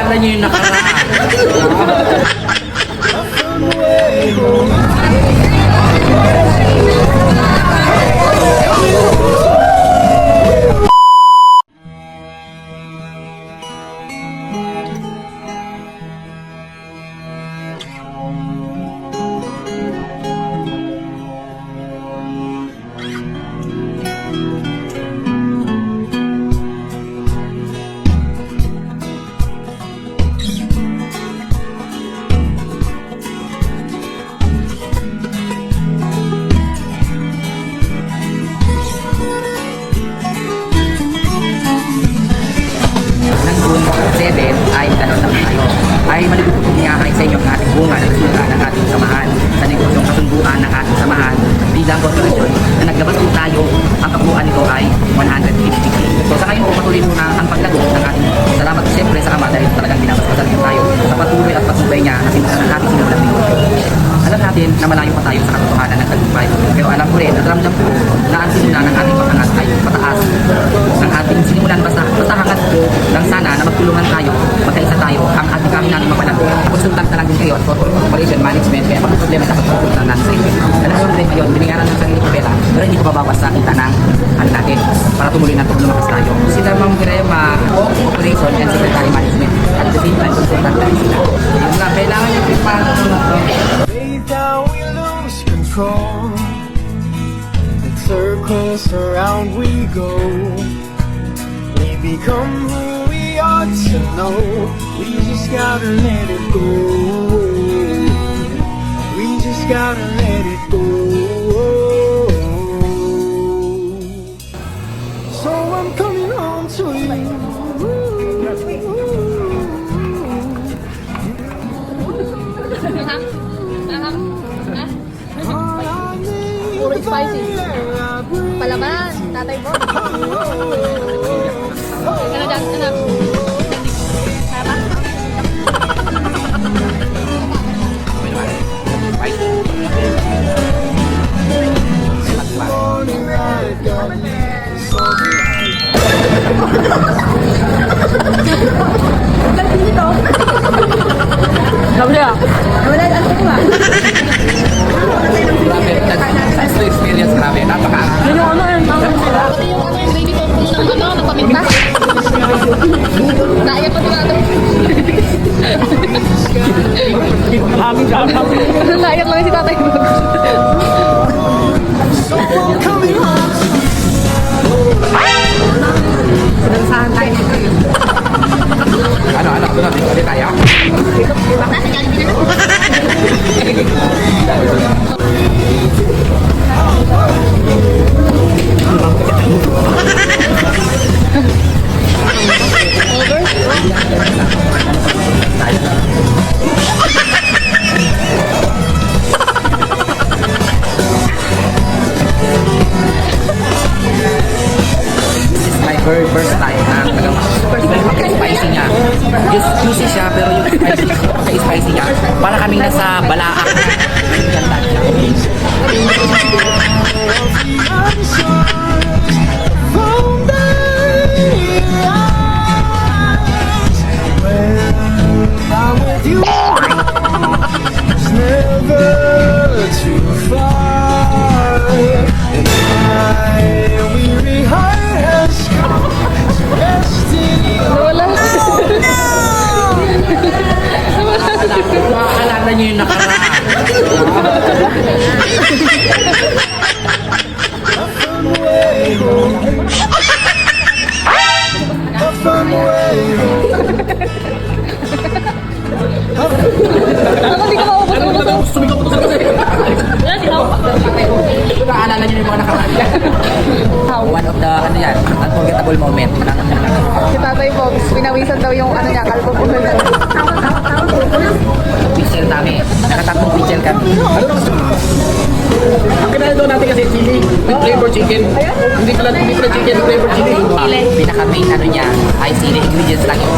Naalala niyo yung nakaraan. Ay tanong naman tayo ay malibot po niyahay sa inyo ang ating bunga na resulta ng ating samahan sa negosyong kasunduan ng ating samahan bilang korporasyon na naglabas po tayo. Ang kabuuan nito ay 150K. So sa ngayon po patuloy muna ang paglago ng ating salamat siyempre sa Ama dahil talagang binabasbasan tayo sa patuloy at patuloy niya na ating sinulang negosyo. Alam natin na malayo pa tayo sa katotohanan ng tagumpay. Pero alam ko rin at ramdam ko na ang simula ng ating pangangat ay pataas. Ang ating sinimulan basta hangat ko lang sana na magtulungan tayo, magkaisa tayo, ang ating kami natin mapalago. Konsultant na lang din kayo at corporation management kaya pag problema sa pagtutok ng non-saving. Alam ko rin ngayon, binigyaran ng sarili ko pera pero hindi ko babawas sa kita ng ano natin para tumuloy na itong lumakas tayo. Sila Ma'am Grema, Corporation and Secretary Management at the same time consultant na rin sila. Yun lang, kailangan yung prepare down we lose control. In circles around we go. We become who we ought to know. We just gotta let it go. We just gotta let it go. So I'm coming home to you. Puro spicy. Palaman, tatay mo. Ano dyan, anak? Tama? Grabe ah. Wala, ano ko ba? Grabe, that's the experience, grabe, napaka. Pati yung gravy ko kung ng paminta. Naiyak pa tingado. Aming gabang. Naiyak lang si tatay mo. Pinansahan tayo dito yun. Ano, ito natin, pwede tayo? First time na talagang spicy niya. Just juicy siya pero yung spicy niya para kaming nasa balaak na ganda siya. Maalala niyo yung nakaraan. Ako di ka maubos. Naalala niyo yung mga nakaraan. One of the, ano yan, unforgettable moment. Si tatay po, pinawisan daw yung ano niya, kalbo po. Pichel kami. Nakatatlong pichel kami. Ang kinahal doon natin kasi chili with flavor chicken. Hindi pala chicken, flavor chili. Pinaka main ano niya ay sili ingredients lang yung